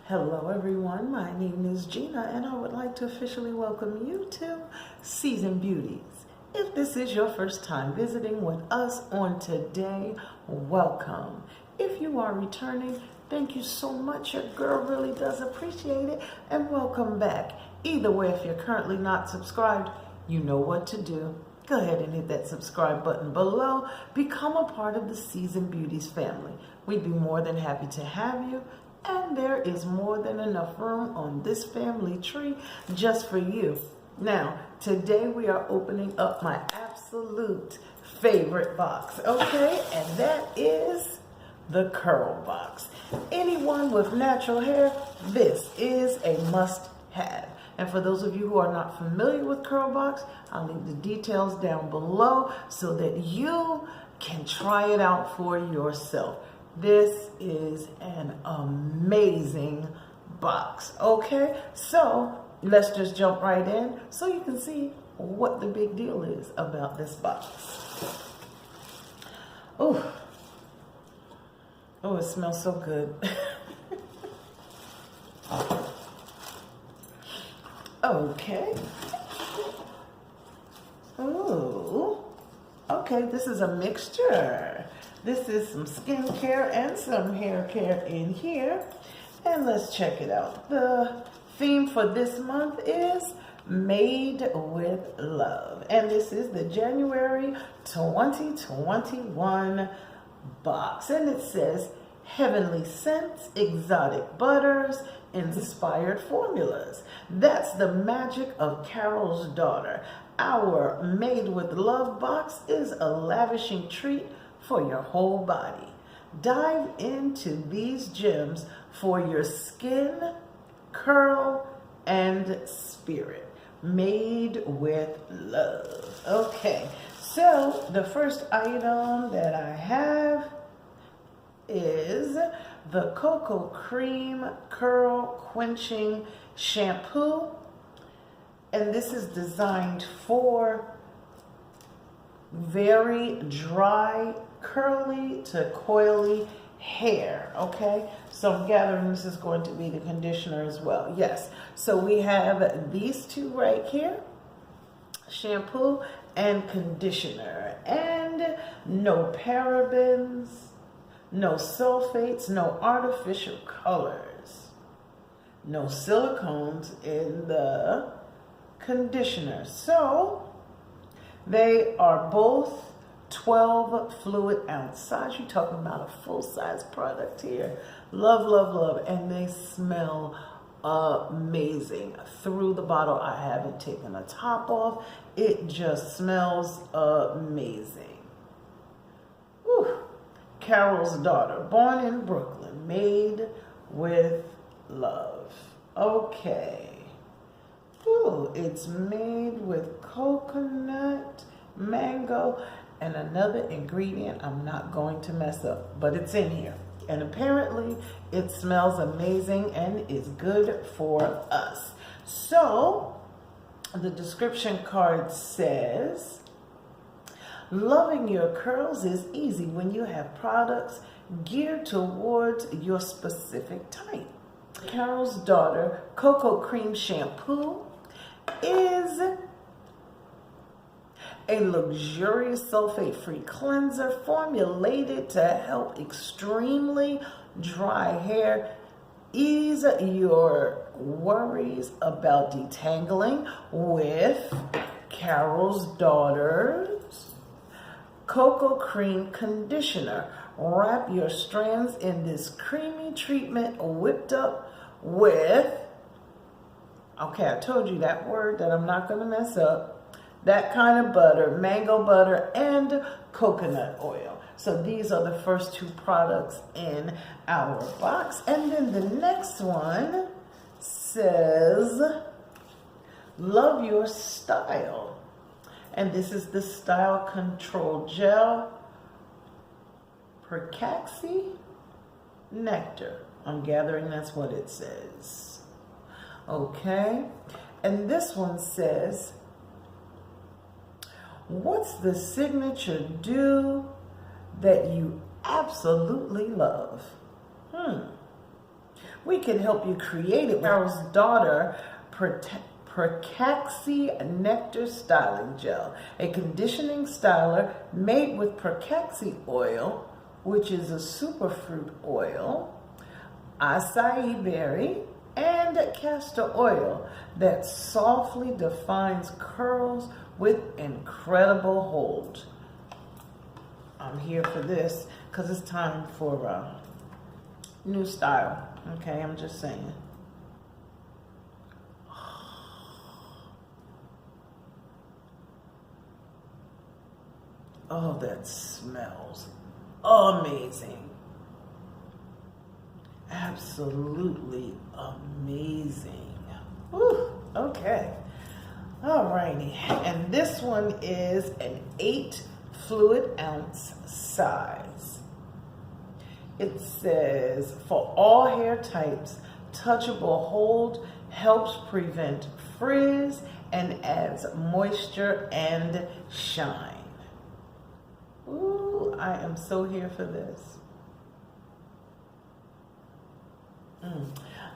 Hello everyone, my name is Gina and I would like to officially welcome you to Season Beauties. If this is your first time visiting with us on today, welcome. If you are returning, thank you so much. Your girl really does appreciate it, and welcome back. Either way, if you're currently not subscribed, you know what to do. Go ahead and hit that subscribe button below. Become a part of the Season Beauties family. We'd be more than happy to have you. And there is more than enough room on this family tree just for you. Now, today we are opening up my absolute favorite box, okay? And that is the CURLBOX. Anyone with natural hair, this is a must-have. And for those of you who are not familiar with CURLBOX, I'll leave the details down below so that you can try it out for yourself. This is an amazing box, okay? So let's just jump right in so you can see what the big deal is about this box. Oh, it smells so good. Okay. Ooh, okay, this is a mixture. This is some skincare and some hair care in here. And let's check it out. The theme for this month is Made with Love. And this is the January 2021 box. And it says heavenly scents, exotic butters, inspired formulas. That's the magic of Carol's Daughter. Our Made with Love box is a lavishing treat for your whole body. Dive into these gems for your skin, curl, and spirit. Made with love. Okay, so the first item that I have is the Cocoa Cream Curl Quenching Shampoo. And this is designed for very dry, curly to coily hair, okay? So I'm gathering this is going to be the conditioner as well. Yes, so we have these two right here, shampoo and conditioner, and no parabens, no sulfates, no artificial colors, no silicones in the conditioner. So they are both 12 fluid ounce size. You're talking about a full size product here. Love, love, love. And they smell amazing. Through the bottle, I haven't taken the top off. It just smells amazing. Whew. Carol's Daughter, born in Brooklyn, made with love. Okay. Ooh, it's made with coconut, mango, and another ingredient I'm not going to mess up, but it's in here. And apparently it smells amazing and is good for us. So the description card says, loving your curls is easy when you have products geared towards your specific type. Carol's Daughter Cocoa Cream Shampoo is a luxurious sulfate-free cleanser formulated to help extremely dry hair. Ease your worries about detangling with Carol's Daughter's Cocoa Cream Conditioner. Wrap your strands in this creamy treatment whipped up with, okay, I told you that word that I'm not going to mess up, that kind of butter, mango butter, and coconut oil. So these are the first two products in our box. And then the next one says, love your style. And this is the Style Control Gel Percaxi Nectar. I'm gathering that's what it says. Okay. And this one says, what's the signature dew that you absolutely love? We can help you create it. Carol's Daughter Percaxi Nectar Styling Gel, a conditioning styler made with Percaxi oil, which is a superfruit oil, acai berry, and castor oil that softly defines curls with incredible hold. I'm here for this because it's time for a new style. Okay, I'm just saying. Oh, that smells amazing. Absolutely amazing. Whew, okay. Alrighty. And this one is an 8 fluid ounce size. It says, for all hair types, touchable hold helps prevent frizz and adds moisture and shine. Ooh, I am so here for this.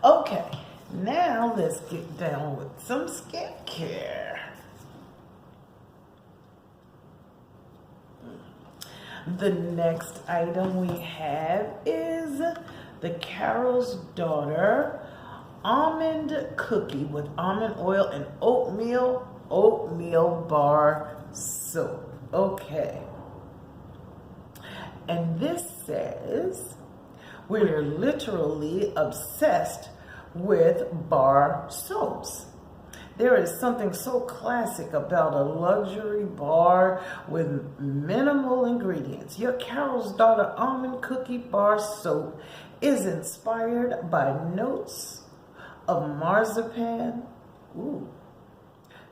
Okay, now let's get down with some skincare. The next item we have is the Carol's Daughter Almond Cookie with almond oil and oatmeal bar soap. Okay. And this says, we're literally obsessed with bar soaps. There is something so classic about a luxury bar with minimal ingredients. Your Carol's Daughter Almond Cookie Bar Soap is inspired by notes of marzipan,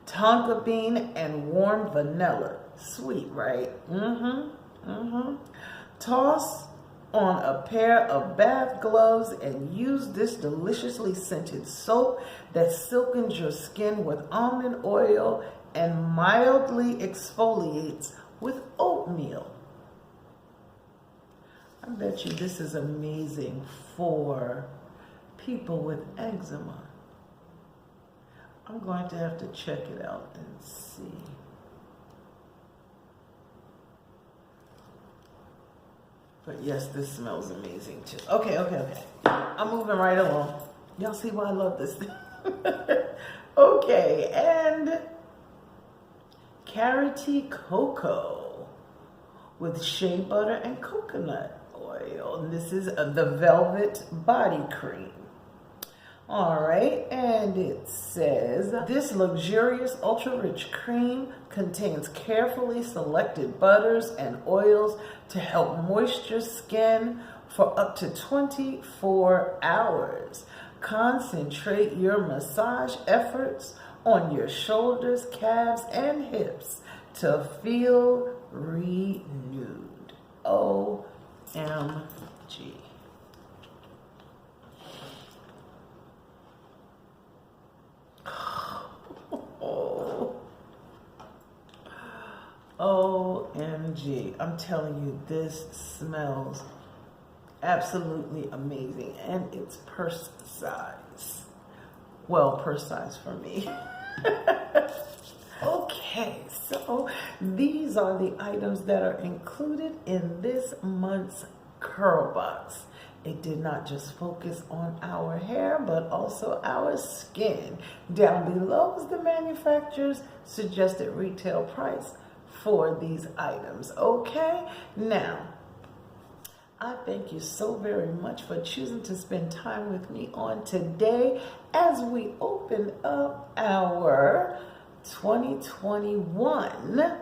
tonka bean, and warm vanilla. Sweet, right? Toss on a pair of bath gloves and use this deliciously scented soap that silkens your skin with almond oil and mildly exfoliates with oatmeal. I bet you this is amazing for people with eczema. I'm going to have to check it out and see. But yes, this smells amazing too. Okay. I'm moving right along. Y'all see why I love this thing? Okay, and Carroty Cocoa with shea butter and coconut oil. And this is the Velvet Body Cream. All right, and it says, this luxurious ultra-rich cream contains carefully selected butters and oils to help moisture skin for up to 24 hours. Concentrate your massage efforts on your shoulders, calves, and hips to feel renewed. OMG. OMG. I'm telling you, this smells absolutely amazing, and it's purse size. Well, purse size for me. Okay, so these are the items that are included in this month's CURLBOX. It did not just focus on our hair, but also our skin. Down below is the manufacturer's suggested retail price for these items. Okay, now I thank you so very much for choosing to spend time with me on today as we open up our 2021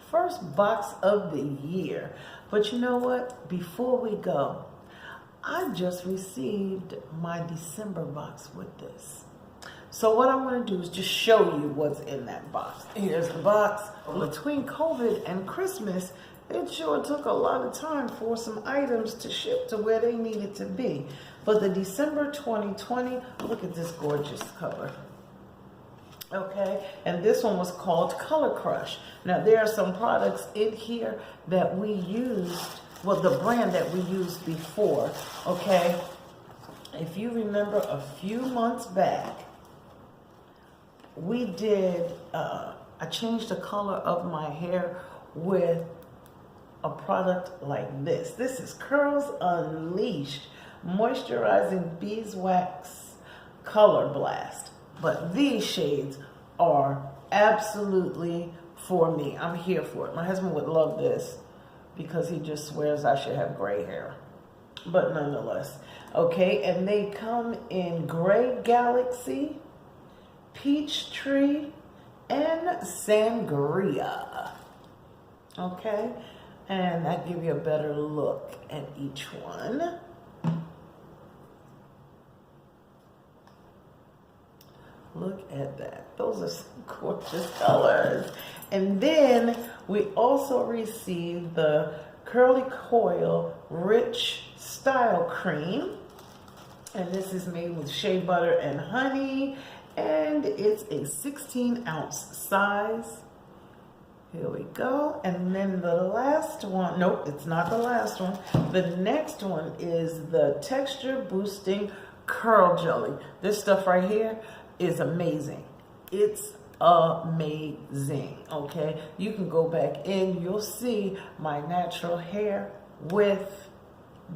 first box of the year. But you know what? Before we go, I just received my December box with this. So what I want to do is just show you what's in that box. Here's the box. Between COVID and Christmas, it sure took a lot of time for some items to ship to where they needed to be. But the December 2020, look at this gorgeous cover. Okay, and this one was called Color Crush. Now there are some products in here that we used, well, the brand that we used before, okay? if you remember a few months back, we did, I changed the color of my hair with a product like this. This is Curls Unleashed Moisturizing Beeswax Color Blast. But these shades are absolutely for me. I'm here for it. My husband would love this because he just swears I should have gray hair. But nonetheless, okay, and they come in Gray Galaxy, Peach Tree, and Sangria. Okay, and that give you a better look at each one. Look at that. Those are some gorgeous colors. And then we also received the Curly Coil Rich Style Cream. And this is made with shea butter and honey. And it's a 16-ounce size. Here we go. And then the last one, nope, it's not the last one. The next one is the Texture Boosting Curl Jelly. This stuff right here is amazing. It's amazing, okay? You can go back in, you'll see my natural hair with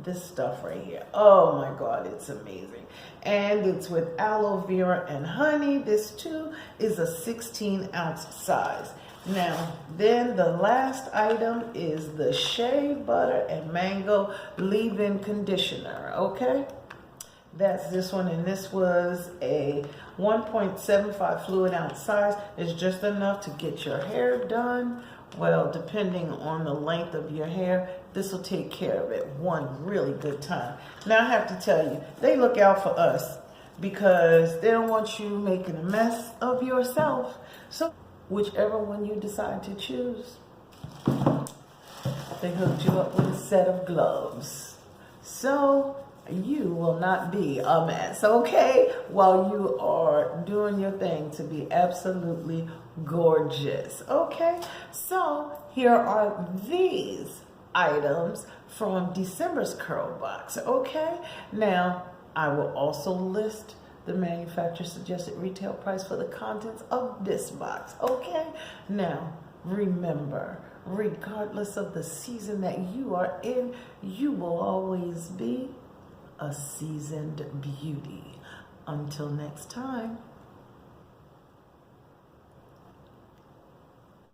this stuff right here. Oh my God, it's amazing. And it's with aloe vera and honey. This too is a 16-ounce size. Now, then the last item is the shea butter and mango leave-in conditioner, okay? That's this one, and this was a 1.75 fluid ounce size. It's just enough to get your hair done. Well, depending on the length of your hair, this will take care of it one really good time. Now, I have to tell you, they look out for us because they don't want you making a mess of yourself. So, whichever one you decide to choose, they hooked you up with a set of gloves. So, you will not be a mess, okay? While you are doing your thing to be absolutely gorgeous, okay? So here are these items from December's Curl Box, okay? Now, I will also list the manufacturer suggested retail price for the contents of this box, okay? Now, remember, regardless of the season that you are in, you will always be a seasoned beauty. Until next time.